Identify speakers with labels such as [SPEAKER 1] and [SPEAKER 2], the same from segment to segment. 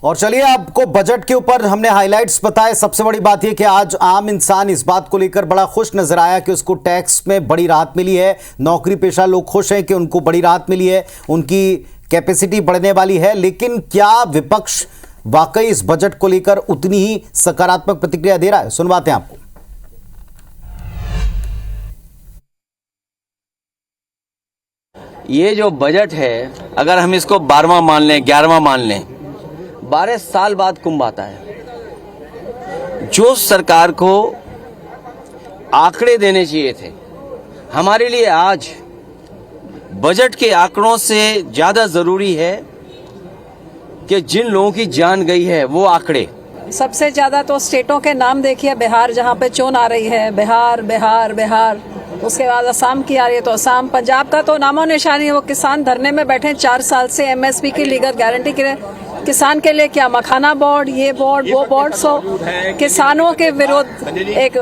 [SPEAKER 1] और चलिए, आपको बजट के ऊपर हमने हाइलाइट्स बताए। सबसे बड़ी बात यह कि आज आम इंसान इस बात को लेकर बड़ा खुश नजर आया कि उसको टैक्स में बड़ी राहत मिली है। नौकरी पेशा लोग खुश हैं कि उनको बड़ी राहत मिली है, उनकी कैपेसिटी बढ़ने वाली है। लेकिन क्या विपक्ष वाकई इस बजट को लेकर उतनी ही सकारात्मक प्रतिक्रिया दे रहा है? सुनवाते हैं आपको।
[SPEAKER 2] ये जो बजट है, अगर हम इसको 12वां मान लें, 11वां मान लें, 12 साल बाद कुंभ आता है। जो सरकार को आंकड़े देने चाहिए थे, हमारे लिए आज बजट के आंकड़ों से ज्यादा जरूरी है कि जिन लोगों की जान गई है वो आंकड़े।
[SPEAKER 3] सबसे ज्यादा तो स्टेटों के नाम देखिए, बिहार जहाँ पे चोन आ रही है, बिहार बिहार बिहार, उसके बाद असम की आ रही है तो असम, पंजाब का तो नामो निशानी है। वो किसान धरने में बैठे 4 साल से एमएसपी की लीगल गारंटी के लिए। किसान के लिए क्या मखाना बोर्ड, ये बोर्ड, वो बोर्ड, सो किसानों के विरुद्ध एक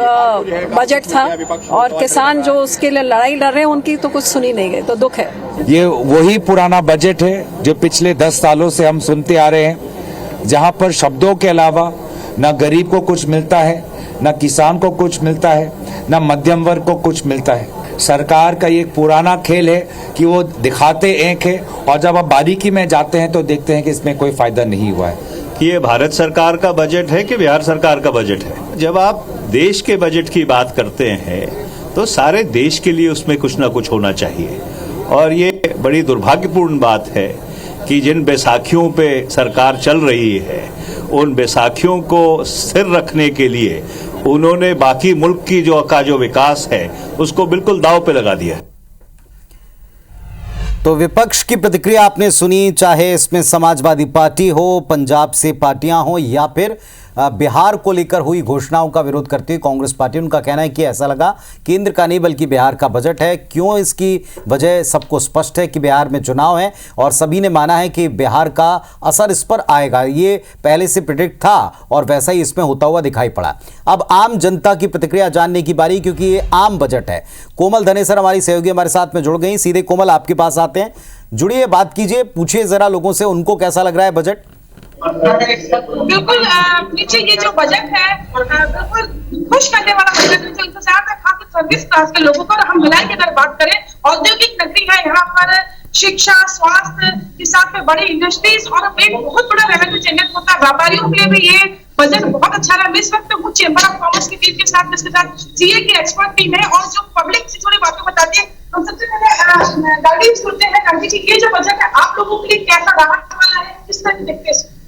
[SPEAKER 3] बजट था और किसान जो उसके लिए लड़ाई लड़ रहे हैं उनकी तो कुछ सुनी नहीं गई, तो दुख है।
[SPEAKER 4] ये वही पुराना बजट है जो पिछले 10 सालों से हम सुनते आ रहे हैं, जहां पर शब्दों के अलावा न गरीब को कुछ मिलता है, न किसान को कुछ मिलता है, न मध्यम वर्ग को कुछ मिलता है। सरकार का ये पुराना खेल है कि वो दिखाते एक है और जब आप बारीकी में जाते हैं तो देखते हैं कि इसमें कोई फायदा नहीं हुआ है।
[SPEAKER 5] ये भारत सरकार का बजट है कि बिहार सरकार का बजट है? जब आप देश के बजट की बात करते हैं तो सारे देश के लिए उसमें कुछ ना कुछ होना चाहिए। और ये बड़ी दुर्भाग्यपूर्ण बात है कि जिन बैसाखियों पे सरकार चल रही है, उन बैसाखियों को स्थिर रखने के लिए उन्होंने बाकी मुल्क की जो विकास है उसको बिल्कुल दांव पे लगा दिया।
[SPEAKER 1] तो विपक्ष की प्रतिक्रिया आपने सुनी, चाहे इसमें समाजवादी पार्टी हो, पंजाब से पार्टियां हो या फिर बिहार को लेकर हुई घोषणाओं का विरोध करती हुई कांग्रेस पार्टी। उनका कहना है कि ऐसा लगा केंद्र का नहीं बल्कि बिहार का बजट है। क्यों? इसकी वजह सबको स्पष्ट है कि बिहार में चुनाव है और सभी ने माना है कि बिहार का असर इस पर आएगा। ये पहले से प्रेडिक्ट था और वैसा ही इसमें होता हुआ दिखाई पड़ा। अब आम जनता की प्रतिक्रिया जानने की बारी, क्योंकि ये आम बजट है। कोमल धनेसर हमारी सहयोगी हमारे साथ में जुड़ गई। सीधे कोमल आपके पास आते हैं, जुड़िए, बात कीजिए, पूछिए जरा लोगों से उनको कैसा लग रहा है बजट।
[SPEAKER 6] बिल्कुल नीचे ये जो बजट है बिल्कुल खुश करने वाला बजट है, जो इंतजार है खास सर्विस क्लास के लोगों को। और हम भिलाई की अगर बात करें, औद्योगिक नगरी है, यहाँ पर शिक्षा, स्वास्थ्य के साथ में बड़ी इंडस्ट्रीज और एक बहुत बड़ा रेवेन्यू जनरेट होता है। व्यापारियों के लिए भी ये बजट बहुत अच्छा रहा। इस वक्त वो चेंबर ऑफ कॉमर्स की टीम के साथ, जिसके साथ सीए की एक्सपर्ट टीम है और जो पब्लिक से जुड़ी बातें बताती है। हम सबसे पहले गाड़ी सुनते हैं गांधी जी, ये जो बजट है आप लोगों के लिए कैसा राहत वाला है, किस तरह देखते हैं?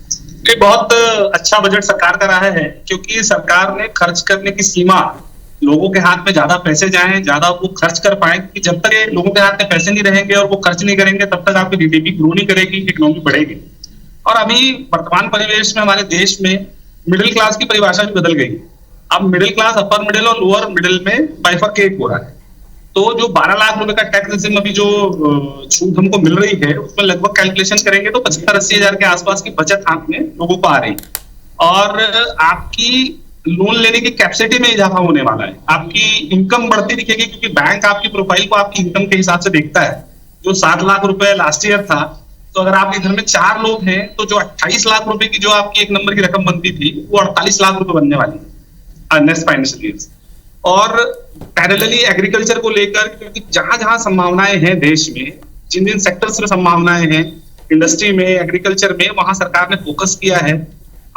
[SPEAKER 7] ये बहुत अच्छा बजट सरकार का रहा है, क्योंकि सरकार ने खर्च करने की सीमा, लोगों के हाथ में ज्यादा पैसे जाएं, ज्यादा वो खर्च कर पाए। क्योंकि जब तक ये लोगों के हाथ में पैसे नहीं रहेंगे और वो खर्च नहीं करेंगे, तब तक आपकी जीडीपी ग्रो नहीं करेगी, इकोनॉमी बढ़ेगी। और अभी वर्तमान परिवेश में हमारे देश में मिडिल क्लास की परिभाषा भी बदल गई। अब मिडिल क्लास अपर मिडिल और लोअर मिडिल में बाइफरकेट हो रहा है। तो जो 12 लाख रुपए का टैक्स रेजिम अभी जो छूट हमको मिल रही है, उसमें लगभग कैलकुलेशन करेंगे तो 75-80 हजार के आसपास की बचत हाथ में लोगों को आ रही है। और आपकी लोन लेने की कैपेसिटी में इजाफा होने वाला है, आपकी इनकम बढ़ती दिखेगी, क्योंकि बैंक आपकी प्रोफाइल को आपकी इनकम के हिसाब से देखता है। जो 7 लाख रुपए लास्ट ईयर था, तो अगर आपके घर में 4 लोग हैं तो जो 28 लाख रुपए की जो आपकी एक नंबर की रकम बनती थी, वो 48 लाख रुपए बनने वाली है नेक्स्ट फाइनेंशियल ईयर। और पैरेलली एग्रीकल्चर को लेकर, क्योंकि जहां जहां संभावनाएं हैं देश में, जिन जिन सेक्टर्स में संभावनाएं हैं, इंडस्ट्री में, एग्रीकल्चर में, वहां सरकार ने फोकस किया है।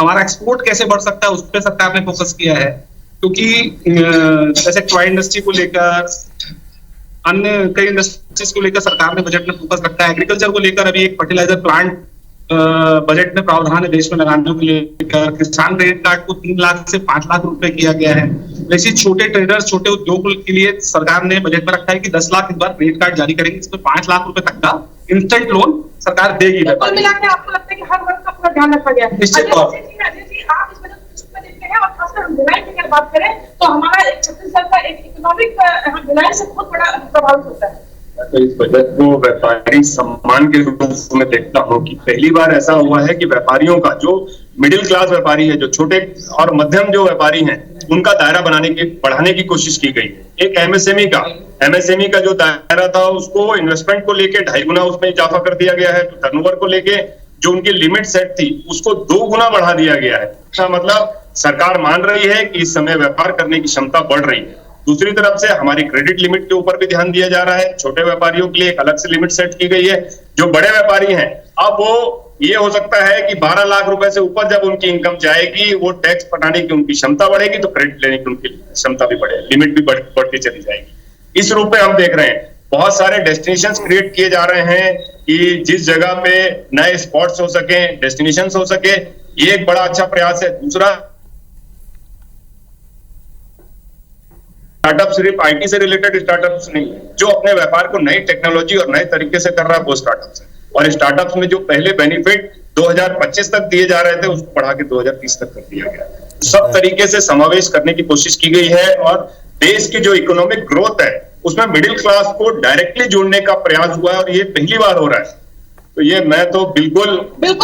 [SPEAKER 7] हमारा एक्सपोर्ट कैसे बढ़ सकता है उस पर सरकार ने फोकस किया है, क्योंकि जैसे टॉय इंडस्ट्री को लेकर, अन्य कई इंडस्ट्रीज को लेकर सरकार ने बजट में फोकस रखा है। एग्रीकल्चर को लेकर अभी एक फर्टिलाइजर प्लांट बजट में प्रावधान है देश में लगाने के लिए। किसान क्रेडिट कार्ड को 3 लाख से 5 लाख रुपए किया गया है। वैसे छोटे ट्रेडर्स, छोटे उद्योग के लिए सरकार ने बजट में रखा है कि 10 लाख इस बार क्रेडिट कार्ड जारी करेंगे, इसमें 5 लाख रुपए तक का इंस्टेंट लोन सरकार देगी।
[SPEAKER 6] कुल मिलाकर आपको लगता है कि हर वर्ग का पूरा ध्यान रखा गया है?
[SPEAKER 7] निश्चित तौर पर
[SPEAKER 6] आप इस बजट को देखते हैं, और खासकर भिलाई की अगर बात करें तो हमारा एक छत्तीसगढ़ का एक इकोनॉमिक भिलाई से बहुत बड़ा प्रभावित होता है।
[SPEAKER 8] तो इस बजट को व्यापारी सम्मान के रूप में देखता हूँ कि पहली बार ऐसा हुआ है कि व्यापारियों का, जो मिडिल क्लास व्यापारी है, जो छोटे और मध्यम जो व्यापारी हैं, उनका दायरा बढ़ाने की कोशिश की गई। एक एमएसएमई का जो दायरा था उसको इन्वेस्टमेंट को लेके 2.5 गुना उसमें इजाफा कर दिया गया है। टर्नओवर को लेके जो उनकी लिमिट सेट थी उसको 2 गुना बढ़ा दिया गया है। इसका मतलब सरकार मान रही है कि इस समय व्यापार करने की क्षमता बढ़ रही है। दूसरी तरफ से हमारी क्रेडिट लिमिट के ऊपर भी ध्यान दिया जा रहा है। छोटे व्यापारियों के लिए एक अलग से लिमिट सेट की गई है। जो बड़े व्यापारी हैं, अब वो ये हो सकता है कि 12 लाख रुपए से ऊपर जब उनकी इनकम जाएगी, वो टैक्स पटाने की उनकी क्षमता बढ़ेगी, तो क्रेडिट लेने की उनकी क्षमता भी बढ़ेगी, लिमिट भी बढ़ती चली जाएगी। इस रूप में हम देख रहे हैं बहुत सारे डेस्टिनेशंस क्रिएट किए जा रहे हैं कि जिस जगह पे नए स्पॉट्स हो सके, डेस्टिनेशंस हो सके, ये एक बड़ा अच्छा प्रयास है। दूसरा, स्टार्टअप सिर्फ आईटी से रिलेटेड स्टार्टअप्स नहीं, जो अपने व्यापार को नई टेक्नोलॉजी और नए तरीके से कर रहा है वो स्टार्टअप्स है। और स्टार्टअप्स में जो पहले बेनिफिट 2025 तक दिए जा रहे थे उसको बढ़ा के 2030 तक कर दिया गया। सब तरीके से समावेश करने की कोशिश की गई है और देश की जो इकोनॉमिक ग्रोथ है उसमें मिडिल क्लास को डायरेक्टली जोड़ने का प्रयास हुआ है और ये पहली बार हो रहा है। तो ये मैं तो बिल्कुल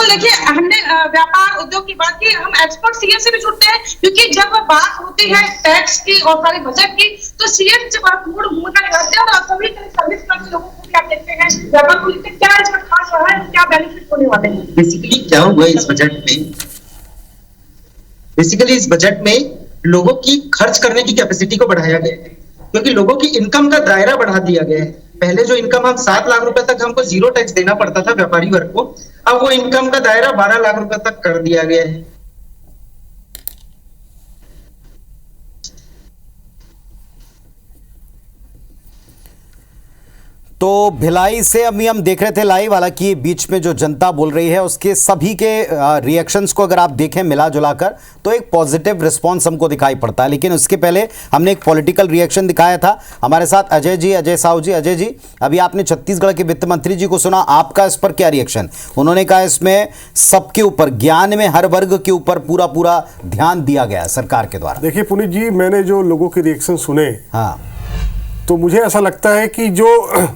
[SPEAKER 6] देखिए, हमने व्यापार उद्योग की बात की, हम एक्सपर्ट सीएम से भी जुड़ते हैं, क्योंकि जब बात होती है टैक्स की और सारे बजट की, तो सीएम जब पूर्ण भूमिका निभाते हैं और सभी सर्विस करने लोगों को क्या देखते हैं, व्यापार को लेकर क्या इसमें खास रहा है, क्या बेनिफिट होने वाले हैं।
[SPEAKER 9] बेसिकली क्या हुआ इस बजट में, इस बजट में लोगों की खर्च करने की कैपेसिटी को बढ़ाया गया है, क्योंकि लोगों की इनकम का दायरा बढ़ा दिया गया है। पहले जो इनकम हम 7 लाख रुपए तक हमको 0 टैक्स देना पड़ता था व्यापारी वर्ग को, अब वो इनकम का दायरा 12 लाख रुपए तक कर दिया गया है।
[SPEAKER 1] तो भिलाई से अभी हम देख रहे थे लाइव, हालांकि बीच में जो जनता बोल रही है उसके सभी के रिएक्शंस को अगर आप देखें मिला जुलाकर तो एक पॉजिटिव रिस्पांस हमको दिखाई पड़ता है। लेकिन उसके पहले हमने एक पॉलिटिकल रिएक्शन दिखाया था। हमारे साथ अजय जी, अजय साहू जी। अजय जी, अभी आपने छत्तीसगढ़ के वित्त मंत्री जी को सुना, आपका इस पर क्या रिएक्शन? उन्होंने कहा इसमें सबके ऊपर, ज्ञान में हर वर्ग के ऊपर पूरा ध्यान दिया गया सरकार के द्वारा।
[SPEAKER 10] देखिए पुनीत जी, मैंने जो लोगों के रिएक्शन सुने,
[SPEAKER 1] हाँ,
[SPEAKER 10] तो मुझे ऐसा लगता है कि जो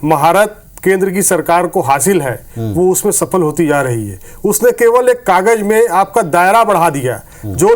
[SPEAKER 10] महारत केंद्र की सरकार को हासिल है वो उसमें सफल होती जा रही है। उसने केवल एक कागज में आपका दायरा बढ़ा दिया। जो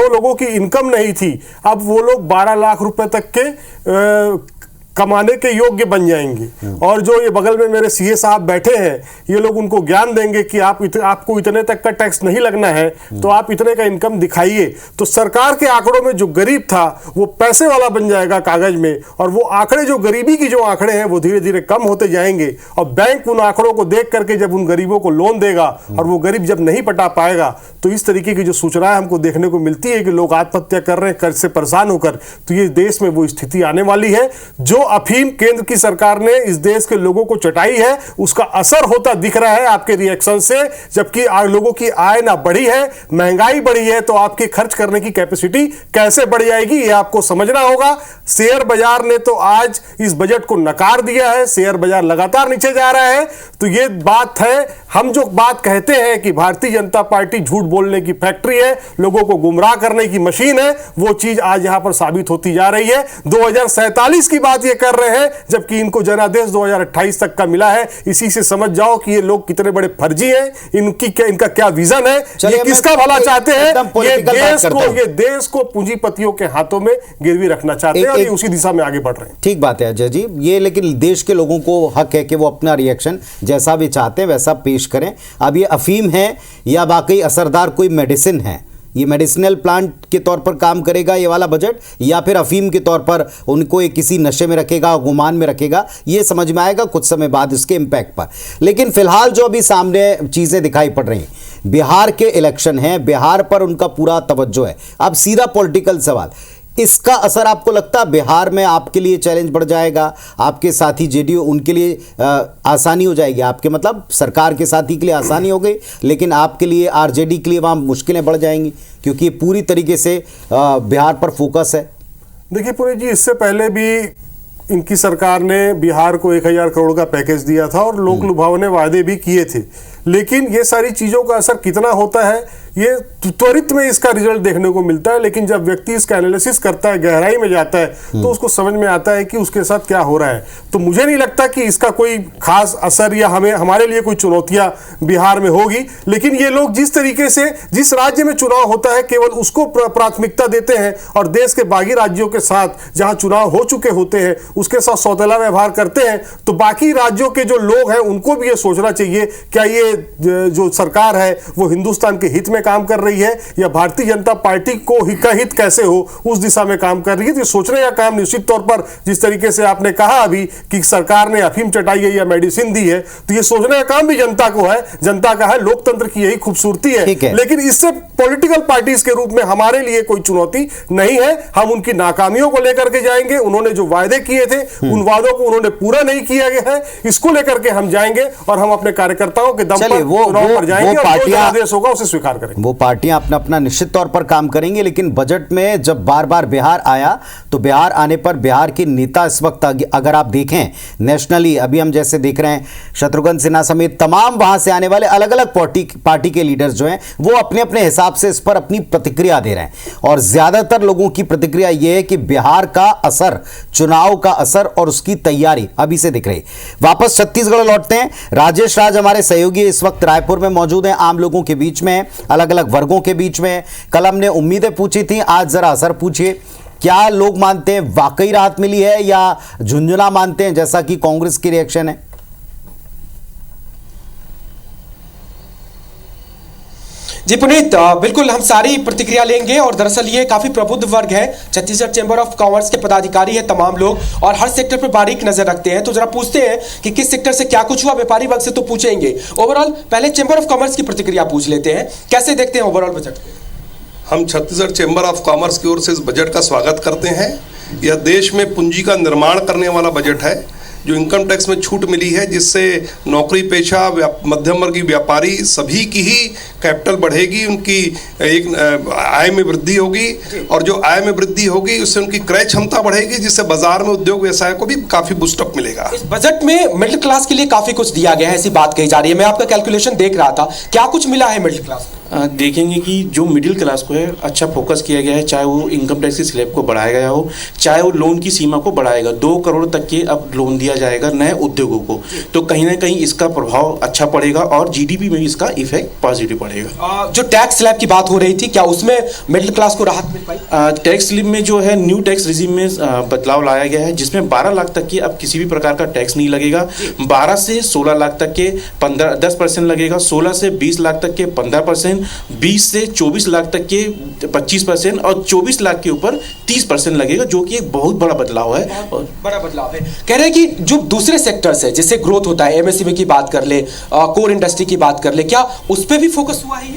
[SPEAKER 10] लोगों की इनकम नहीं थी, अब वो लोग 12 लाख रुपए तक के कमाने के योग्य बन जाएंगे। और जो ये बगल में मेरे सीए साहब बैठे हैं, ये लोग उनको ज्ञान देंगे कि आपको इतने तक का टैक्स नहीं लगना है, तो आप इतने का इनकम दिखाइए। तो सरकार के आंकड़ों में जो गरीब था वो पैसे वाला बन जाएगा कागज में, और वो आंकड़े, जो गरीबी की जो आंकड़े हैं वो धीरे धीरे कम होते जाएंगे। और बैंक उन आंकड़ों को देख करके जब उन गरीबों को लोन देगा और वो गरीब जब नहीं पटा पाएगा, तो इस तरीके की जो सूचनाएं हमको देखने को मिलती है कि लोग आत्महत्या कर रहे हैं कर्ज से परेशान होकर, तो ये देश में वो स्थिति आने वाली है। जो अफीम केंद्र की सरकार ने इस देश के लोगों को चटाई है, उसका असर होता दिख रहा है आपके रिएक्शन से। जबकि लोगों की आय ना बढ़ी है, महंगाई बढ़ी है, तो आपकी खर्च करने की कैपेसिटी कैसे बढ़ जाएगी, ये आपको समझना होगा। शेयर बाजार ने तो आज इस बजट को नकार दिया है, शेयर बाजार लगातार नीचे जा रहा है। तो ये बात है, हम जो बात कहते हैं कि भारतीय जनता पार्टी झूठ बोलने की फैक्ट्री है, लोगों को गुमराह करने की मशीन है, वो चीज आज यहां पर साबित होती जा रही है। 2047 की बात ये कर रहे हैं, जबकि इनको जनादेश 2028 तक का मिला है। इसी से समझ जाओ कि ये लोग कितने बड़े फर्जी हैं, इनका क्या विजन है, ये किसका भला चाहते हैं। ये देश को पूंजीपतियों के हाथों में गिरवी रखना चाहते हैं और ये उसी दिशा में आगे बढ़ रहे हैं।
[SPEAKER 1] ठीक बात है अजय जी, ये लेकिन देश के लोगों को हक है कि वो अपना रिएक्शन जैसा भी चाहते हैं वैसा पेश करें। अब ये अफीम है या वाकई असरदार कोई मेडिसिन है, ये मेडिसिनल प्लांट के तौर पर काम करेगा ये वाला बजट, या फिर अफीम के तौर पर उनको एक किसी नशे में रखेगा, गुमान में रखेगा, ये समझ में आएगा कुछ समय बाद इसके इम्पैक्ट पर। लेकिन फिलहाल जो अभी सामने चीज़ें दिखाई पड़ रही हैं, बिहार के इलेक्शन हैं, बिहार पर उनका पूरा तवज्जो है। अब सीधा पॉलिटिकल सवाल, इसका असर आपको लगता है बिहार में आपके लिए चैलेंज बढ़ जाएगा, आपके साथी जेडीयू उनके लिए आसानी हो जाएगी, आपके मतलब सरकार के साथी के लिए आसानी हो गई, लेकिन आपके लिए आरजेडी के लिए वहाँ मुश्किलें बढ़ जाएंगी, क्योंकि पूरी तरीके से बिहार पर फोकस है।
[SPEAKER 10] देखिए पुनीत जी, इससे पहले भी इनकी सरकार ने बिहार को 1000 करोड़ का पैकेज दिया था और लोक लुभावने वादे भी किए थे। लेकिन ये सारी चीज़ों का असर कितना होता है ये त्वरित में इसका रिजल्ट देखने को मिलता है, लेकिन जब व्यक्ति इसका एनालिसिस करता है, गहराई में जाता है, तो उसको समझ में आता है कि उसके साथ क्या हो रहा है। तो मुझे नहीं लगता कि इसका कोई खास असर या हमारे लिए कोई चुनौतियां बिहार में होगी। लेकिन ये लोग जिस तरीके से जिस राज्य में चुनाव होता है केवल उसको प्राथमिकता देते हैं और देश के बाकी राज्यों के साथ जहां चुनाव हो चुके होते हैं उसके साथ सौतेला व्यवहार करते हैं, तो बाकी राज्यों के जो लोग हैं उनको भी ये सोचना चाहिए क्या ये जो सरकार है वो हिंदुस्तान के हित में काम कर रही है या भारतीय जनता पार्टी को का हित कैसे हो उस दिशा में काम कर रही है। तो ये सोचने का काम निश्चित तौर पर, जिस तरीके से आपने कहा अभी कि सरकार ने अफीम चटाई है या मेडिसिन दी है, तो ये सोचने का काम भी जनता को है, जनता का है, लोकतंत्र की यही खूबसूरती है। लेकिन इससे पॉलिटिकल पार्टीज के रूप में हमारे लिए कोई चुनौती नहीं है। हम उनकी नाकामियों को लेकर के जाएंगे, उन्होंने जो वायदे किए थे उन वादों को उन्होंने पूरा नहीं किया गया है, इसको लेकर के हम जाएंगे और हम अपने कार्यकर्ताओं के दम पर चुनाव पर जाएंगे और जो आदेश होगा उसे स्वीकार करेंगे।
[SPEAKER 1] वो पार्टियां अपना अपना निश्चित तौर पर काम करेंगी, लेकिन बजट में जब बार बार बिहार आया तो बिहार आने पर बिहार के नेता इस वक्त अगर आप देखें नेशनली, अभी हम जैसे देख रहे हैं शत्रुघ्न सिन्हा समेत तमाम वहां से आने वाले अलग अलग पार्टी के लीडर्स जो हैं वो अपने अपने हिसाब से इस पर अपनी प्रतिक्रिया दे रहे हैं और ज्यादातर लोगों की प्रतिक्रिया यह है कि बिहार का असर, चुनाव का असर और उसकी तैयारी अभी से दिख रही। वापस छत्तीसगढ़ लौटते हैं। राजेश राज हमारे सहयोगी इस वक्त रायपुर में मौजूद हैं, आम लोगों के बीच में, अलग अलग वर्गों के बीच में। कल हमने उम्मीदें पूछी थी, आज जरा असर पूछिए। क्या लोग मानते हैं वाकई राहत मिली है या झुंझुना मानते हैं जैसा कि कांग्रेस की रिएक्शन है?
[SPEAKER 11] जी पुनीत, बिल्कुल हम सारी प्रतिक्रिया लेंगे और दरअसल ये काफी प्रबुद्ध वर्ग है, छत्तीसगढ़ चैंबर ऑफ कॉमर्स के पदाधिकारी है तमाम लोग और हर सेक्टर पर बारीक नजर रखते हैं। तो जरा पूछते हैं कि किस सेक्टर से क्या कुछ हुआ। व्यापारी वर्ग से तो पूछेंगे, ओवरऑल पहले चैंबर ऑफ कॉमर्स की प्रतिक्रिया पूछ लेते हैं, कैसे देखते हैं ओवरऑल बजट?
[SPEAKER 12] हम छत्तीसगढ़ चैंबर ऑफ कॉमर्स की ओर से इस बजट का स्वागत करते हैं। यह देश में पूंजी का निर्माण करने वाला बजट है। जो इनकम टैक्स में छूट मिली है जिससे नौकरी पेशा मध्यम वर्गीय व्यापारी सभी की ही कैपिटल बढ़ेगी, उनकी एक आय में वृद्धि होगी और जो आय में वृद्धि होगी उससे उनकी क्रय क्षमता बढ़ेगी जिससे बाजार में उद्योग व्यवसाय को भी काफी बूस्टअप मिलेगा।
[SPEAKER 11] इस बजट में मिडिल क्लास के लिए काफी कुछ दिया गया है, ऐसी बात कही जा रही है। मैं आपका कैलकुलेशन देख रहा था, क्या कुछ मिला है मिडिल क्लास?
[SPEAKER 13] देखेंगे कि जो मिडिल क्लास को है अच्छा फोकस किया गया है, चाहे वो इनकम टैक्स की स्लैब को बढ़ाया गया हो, चाहे वो लोन की सीमा को बढ़ाएगा। 2 करोड़ तक के अब लोन दिया जाएगा नए उद्योगों को, तो कहीं ना कहीं इसका प्रभाव अच्छा पड़ेगा और जीडीपी में भी इसका इफेक्ट पॉजिटिव पड़ेगा।
[SPEAKER 11] जो टैक्स स्लैब की बात हो रही थी, क्या उसमें मिडिल क्लास को राहत मिल पाई?
[SPEAKER 13] टैक्स स्लैब में जो है न्यू टैक्स रिजीम में बदलाव लाया गया है जिसमें 12 लाख तक के अब किसी भी प्रकार का टैक्स नहीं लगेगा। 12 से 16 लाख तक के 10% लगेगा, 16 से 20 लाख तक के 15%, 20 से 24 लाख तक के 25% और 24 लाख के ऊपर 30% लगेगा, जो कि एक बहुत बड़ा बदलाव है।
[SPEAKER 11] बड़ा बदलाव है। कह रहे हैं कि जो दूसरे सेक्टर्स है जिससे ग्रोथ होता है, एमएसएमई की बात कर ले, कोर इंडस्ट्री की बात कर ले, क्या उस पर भी फोकस हुआ है?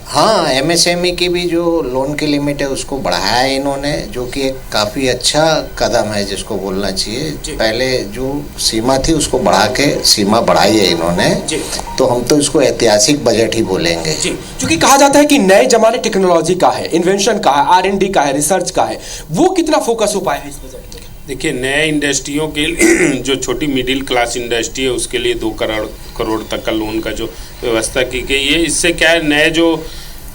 [SPEAKER 14] हाँ, एमएसएमई की भी जो लोन की लिमिट है उसको बढ़ाया है इन्होंने, जो कि एक काफ़ी अच्छा कदम है जिसको बोलना चाहिए। पहले जो सीमा थी उसको बढ़ा के सीमा बढ़ाई है इन्होंने, तो हम तो इसको ऐतिहासिक बजट ही बोलेंगे।
[SPEAKER 11] क्योंकि कहा जाता है कि नए जमाने टेक्नोलॉजी का है, इन्वेंशन का है, R&D का है, रिसर्च का है, वो कितना फोकस हो पाया है इस बजट में?
[SPEAKER 15] देखिए, नए इंडस्ट्रियों के जो छोटी मिडिल क्लास इंडस्ट्री है उसके लिए 2 करोड़ तक का लोन का जो व्यवस्था की गई है। इससे क्या है, नए जो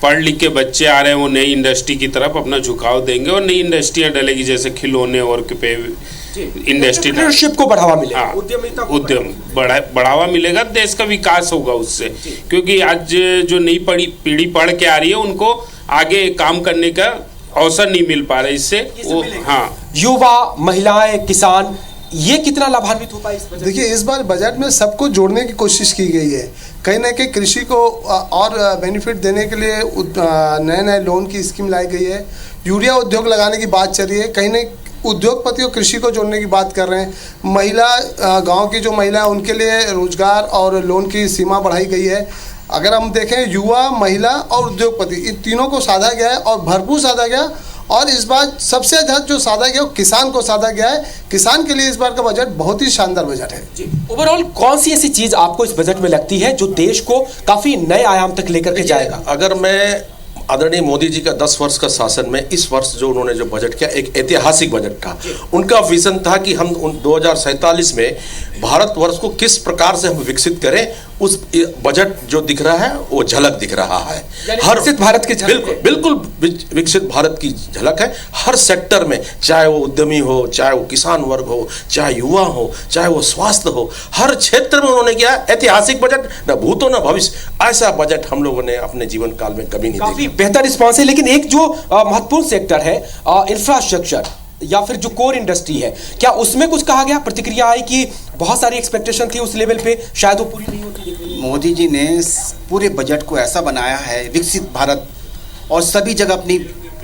[SPEAKER 15] पढ़ लिख के बच्चे आ रहे हैं वो नई इंडस्ट्री की तरफ अपना झुकाव देंगे और नई इंडस्ट्रियां डलेगी, जैसे खिलौने और
[SPEAKER 11] इंडस्ट्री को बढ़ावा मिलेगा,
[SPEAKER 15] उद्यम बढ़ावा मिलेगा, देश का विकास होगा उससे। क्योंकि आज जो नई पीढ़ी पढ़ के आ रही है उनको आगे काम करने का अवसर नहीं मिल पा रहा है इससे वो। हाँ,
[SPEAKER 11] युवा, महिलाएं, किसान, ये कितना लाभान्वित हो पाए इस बजट?
[SPEAKER 16] देखिए, इस बार बजट में सबको जोड़ने की कोशिश की गई है। कहीं ना कहीं कृषि को और बेनिफिट देने के लिए नए नए लोन की स्कीम लाई गई है। यूरिया उद्योग लगाने की बात चल रही है। कहीं ना उद्योगपति और कृषि को जोड़ने की बात कर रहे हैं। महिला, गांव की जो महिला है उनके लिए रोजगार और लोन की सीमा बढ़ाई गई है। अगर हम देखें, युवा, महिला और उद्योगपति, इन तीनों को साधा गया है और भरपूर साधा गया। और इस बार सबसे ज़्यादा जो साधा गया वो किसान को साधा गया है। किसान के लिए इस बार का बजट बहुत ही शानदार बजट है।
[SPEAKER 11] ओवरऑल कौन सी ऐसी चीज आपको इस बजट में लगती है जो देश को काफी नए आयाम तक लेकर के जाएगा?
[SPEAKER 12] अगर मैं आदरणीय मोदी जी का 10 वर्ष का शासन में इस वर्ष जो उन्होंने जो बजट किया, एक ऐतिहासिक बजट था। उनका विजन था कि हम 2047 में भारतवर्ष को किस प्रकार से हम विकसित करें,
[SPEAKER 17] उस बजट जो दिख रहा है वो झलक दिख रहा है।
[SPEAKER 11] हर विकसित भारत की झलक
[SPEAKER 17] बिल्कुल बिल्कुल विकसित भारत की झलक है हर सेक्टर में, चाहे वो उद्यमी हो, चाहे वो किसान वर्ग हो, चाहे युवा हो, चाहे वो स्वास्थ्य हो, हर क्षेत्र में उन्होंने किया ऐतिहासिक बजट, न भूतो न भविष्य। ऐसा बजट हम लोगों ने अपने जीवन काल में कभी नहीं देखा।
[SPEAKER 11] काफी बेहतर रिस्पॉन्स है। लेकिन एक जो महत्वपूर्ण सेक्टर है इंफ्रास्ट्रक्चर या फिर जो कोर इंडस्ट्री है, क्या उसमें कुछ कहा गया? प्रतिक्रिया आई कि बहुत सारी एक्सपेक्टेशन थी उस लेवल पे, शायद वो पूरी नहीं होती।
[SPEAKER 18] मोदी जी ने पूरे बजट को ऐसा बनाया है विकसित भारत, और सभी जगह अपनी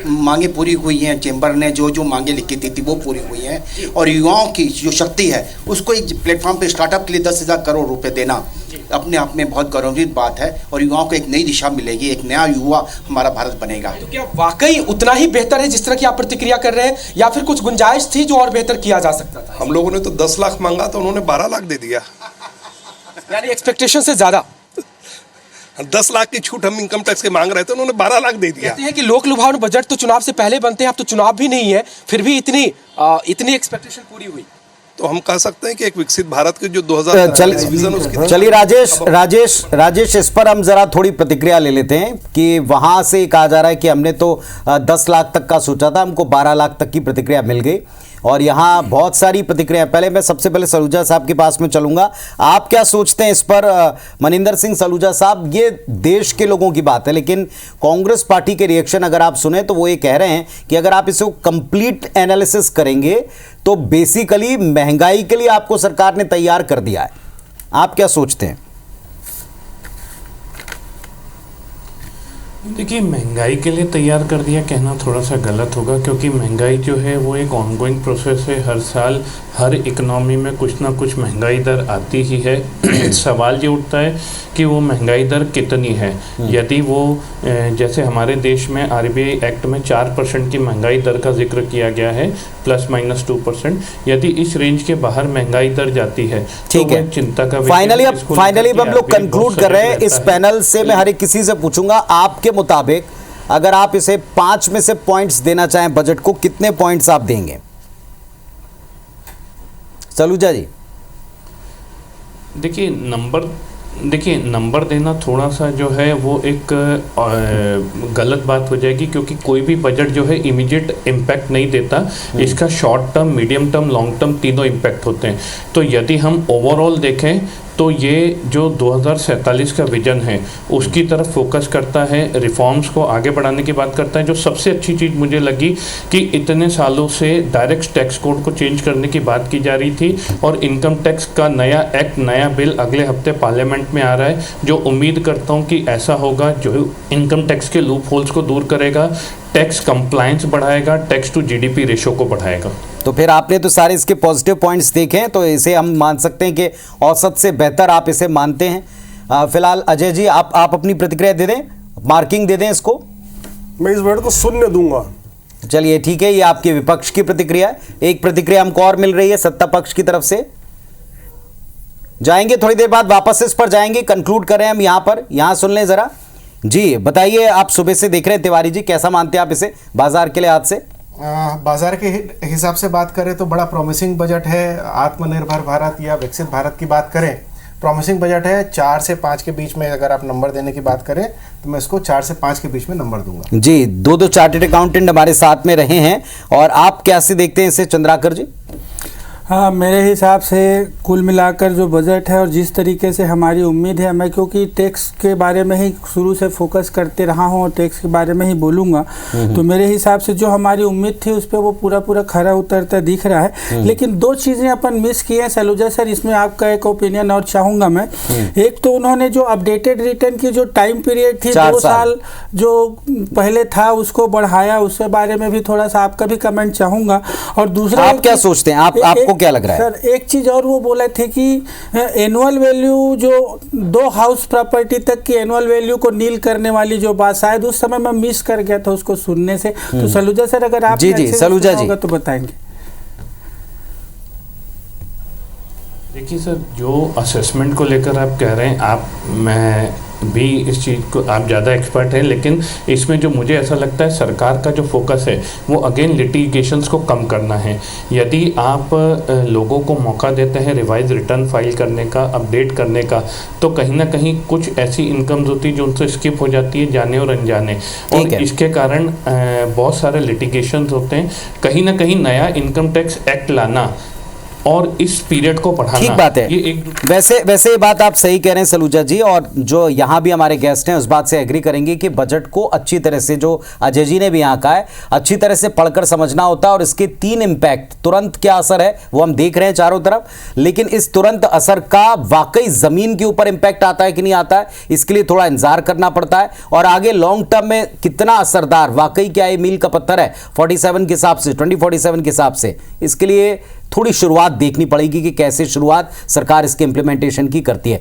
[SPEAKER 18] मांगे पूरी हुई हैं। चेंबर ने जो जो मांगे लिखी थी वो पूरी हुई हैं, और युवाओं की जो शक्ति है उसको एक प्लेटफॉर्म पे स्टार्टअप के लिए 10,000 करोड़ रुपए देना अपने आप में बहुत गौरवान्वित बात है, और युवाओं को एक नई दिशा मिलेगी, एक नया युवा हमारा भारत बनेगा।
[SPEAKER 11] तो क्या वाकई उतना ही बेहतर है जिस तरह की आप प्रतिक्रिया कर रहे हैं, या फिर कुछ गुंजाइश थी जो और बेहतर किया जा सकता था?
[SPEAKER 12] हम लोगों ने तो 10 लाख मांगा तो उन्होंने 12 लाख दे दिया,
[SPEAKER 11] यानी एक्सपेक्टेशन से ज्यादा।
[SPEAKER 12] 10 लाख की छूट हम इनकम टैक्स के मांग रहे थे, उन्होंने 12 लाख दे दिया।
[SPEAKER 11] कहते हैं कि लोक लुभावन बजट तो चुनाव से पहले बनते हैं, अब तो चुनाव भी नहीं है, फिर भी इतनी एक्सपेक्टेशन पूरी हुई।
[SPEAKER 12] तो हम कह सकते हैं कि एक विकसित भारत के जो 2040 विजन उसकी।
[SPEAKER 1] चलिए राजेश इस पर हम जरा थोड़ी प्रतिक्रिया ले लेते हैं कि वहां से कहा जा रहा है कि हमने तो 10 लाख तक का सोचा था, हमको 12 लाख तक की प्रतिक्रिया मिल गई, और यहाँ बहुत सारी प्रतिक्रिया। पहले मैं सबसे पहले सलूजा साहब के पास में चलूंगा, आप क्या सोचते हैं इस पर? मनिंदर सिंह सलूजा साहब, ये देश के लोगों की बात है, लेकिन कांग्रेस पार्टी के रिएक्शन अगर आप सुने तो वो ये कह रहे हैं कि अगर आप इसे कंप्लीट एनालिसिस करेंगे तो बेसिकली महंगाई के लिए आपको सरकार ने तैयार कर दिया है। आप क्या सोचते हैं?
[SPEAKER 19] देखिए, महंगाई के लिए तैयार कर दिया कहना थोड़ा सा गलत होगा, क्योंकि महंगाई जो है वो एक ऑनगोइंग प्रोसेस है। हर साल हर इकोनॉमी में कुछ ना कुछ महंगाई दर आती ही है। सवाल ये उठता है कि वो महंगाई दर कितनी है। यदि वो जैसे हमारे देश में आरबीआई एक्ट में 4% की महंगाई दर का जिक्र किया गया है, ±2%। यदि इस रेंज के बाहर महंगाई दर जाती है
[SPEAKER 1] ठीक
[SPEAKER 19] तो
[SPEAKER 1] है,
[SPEAKER 19] चिंता का
[SPEAKER 1] फाइनली हम लोग कंक्लूड कर रहे हैं। इस पैनल से मैं हर एक किसी से पूछूंगा, आपके मुताबिक अगर आप इसे 5 में से पॉइंट्स देना चाहें बजट को, कितने पॉइंट्स आप देंगे? सलूजा जी।
[SPEAKER 19] देखिए नंबर देना थोड़ा सा जो है वो एक गलत बात हो जाएगी, क्योंकि कोई भी बजट जो है इमीडिएट इम्पैक्ट नहीं देता। इसका short term, medium term, long term तीनों इम्पैक्ट होते हैं। तो यदि हम ओवरऑल देखें तो ये जो 2047 का विजन है उसकी तरफ फोकस करता है, रिफॉर्म्स को आगे बढ़ाने की बात करता है। जो सबसे अच्छी चीज़ मुझे लगी कि इतने सालों से डायरेक्ट टैक्स कोड को चेंज करने की बात की जा रही थी, और इनकम टैक्स का नया एक्ट, नया बिल अगले हफ्ते पार्लियामेंट में आ रहा है, जो उम्मीद करता हूँ कि ऐसा होगा जो इनकम टैक्स के लूप होल्स को दूर करेगा, टैक्स कंप्लायंस बढ़ाएगा, टैक्स टू जीडीपी रेशो को बढ़ाएगा।
[SPEAKER 1] तो फिर आपने तो सारे इसके पॉजिटिव पॉइंट्स देखे हैं, तो इसे हम मान सकते हैं कि औसत से बेहतर आप इसे मानते हैं। फिलहाल अजय जी आप अपनी प्रतिक्रिया दे दें, मार्किंग दे दें इसको।
[SPEAKER 10] मैं इस बजट को 0 दूंगा।
[SPEAKER 1] चलिए ठीक है, ये आपके विपक्ष की प्रतिक्रिया है। एक प्रतिक्रिया हमको और मिल रही है सत्ता पक्ष की तरफ से। जाएंगे थोड़ी देर बाद, वापस इस पर जाएंगे, कंक्लूड करें हम यहाँ पर। यहाँ सुन लें जरा जी, बताइए आप सुबह से देख रहे हैं तिवारी जी, कैसा मानते हैं आप इसे बाजार के लिहाज से?
[SPEAKER 20] बाजार के हिसाब से बात करें तो बड़ा प्रॉमिसिंग बजट है। आत्मनिर्भर भारत या विकसित भारत की बात करें, प्रॉमिसिंग बजट है। 4 से 5 के बीच में अगर आप नंबर देने की बात करें तो मैं इसको 4 से 5 के बीच में नंबर दूंगा।
[SPEAKER 1] जी, दो चार्टर्ड अकाउंटेंट हमारे साथ में रहे हैं, और आप कैसे देखते हैं इसे चंद्राकर जी?
[SPEAKER 21] हाँ, मेरे हिसाब से कुल मिलाकर जो बजट है और जिस तरीके से हमारी उम्मीद है, मैं क्योंकि टैक्स के बारे में ही शुरू से फोकस करते रहा हूँ और टैक्स के बारे में ही बोलूँगा, तो मेरे हिसाब से जो हमारी उम्मीद थी उस पर वो पूरा खरा उतरता दिख रहा है। लेकिन 2 चीज़ें अपन मिस किए हैं सलूजा सर, इसमें आपका एक ओपिनियन और चाहूँगा मैं। एक तो उन्होंने जो अपडेटेड रिटर्न की जो टाइम पीरियड थी 2 साल जो पहले था उसको बढ़ाया, उसके बारे में भी थोड़ा सा आपका भी कमेंट चाहूँगा। और दूसरा, आप
[SPEAKER 1] क्या सोचते हैं, आपको क्या लग रहा है?
[SPEAKER 21] सर एक चीज और वो बोले थे कि एनुअल वैल्यू जो 2 हाउस प्रॉपर्टी तक की एनुअल वैल्यू को नील करने वाली जो बात, शायद उस समय मैं मिस कर गया था उसको सुनने से। तो सलूजा सर अगर आप
[SPEAKER 1] जी सलूजा जी
[SPEAKER 21] तो बताएंगे।
[SPEAKER 19] देखिए सर, जो असेसमेंट को लेकर आप कह रहे हैं, मैं भी इस चीज़ को आप ज़्यादा एक्सपर्ट हैं, लेकिन इसमें जो मुझे ऐसा लगता है सरकार का जो फोकस है वो अगेन लिटिगेशंस को कम करना है। यदि आप लोगों को मौका देते हैं रिवाइज रिटर्न फाइल करने का, अपडेट करने का, तो कहीं ना कहीं कुछ ऐसी इनकम्स होती है जो उनसे स्किप हो जाती है जाने और अनजाने, और इसके कारण बहुत सारे लिटिगेशंस होते हैं। कहीं ना कहीं नया इनकम टैक्स एक्ट लाना और इस पीरियड को बढ़ाना,
[SPEAKER 1] ठीक बात है।
[SPEAKER 19] ये एक
[SPEAKER 1] वैसे ये बात आप सही कह रहे हैं सलूजा जी, और जो यहाँ भी हमारे गेस्ट हैं उस बात से एग्री करेंगे कि बजट को अच्छी तरह से, जो अजय जी ने भी यहाँ कहा है, अच्छी तरह से पढ़कर समझना होता है। और इसके 3 इम्पैक्ट, तुरंत क्या असर है वो हम देख रहे हैं चारों तरफ, लेकिन इस तुरंत असर का वाकई जमीन के ऊपर इम्पैक्ट आता है कि नहीं आता है, इसके लिए थोड़ा इंतजार करना पड़ता है। और आगे लॉन्ग टर्म में कितना असरदार, वाकई क्या ये मील का पत्थर है 47 के हिसाब से, 2047 के हिसाब से, इसके लिए थोड़ी शुरुआत देखनी पड़ेगी कि कैसे शुरुआत सरकार इसके इंप्लीमेंटेशन की करती है।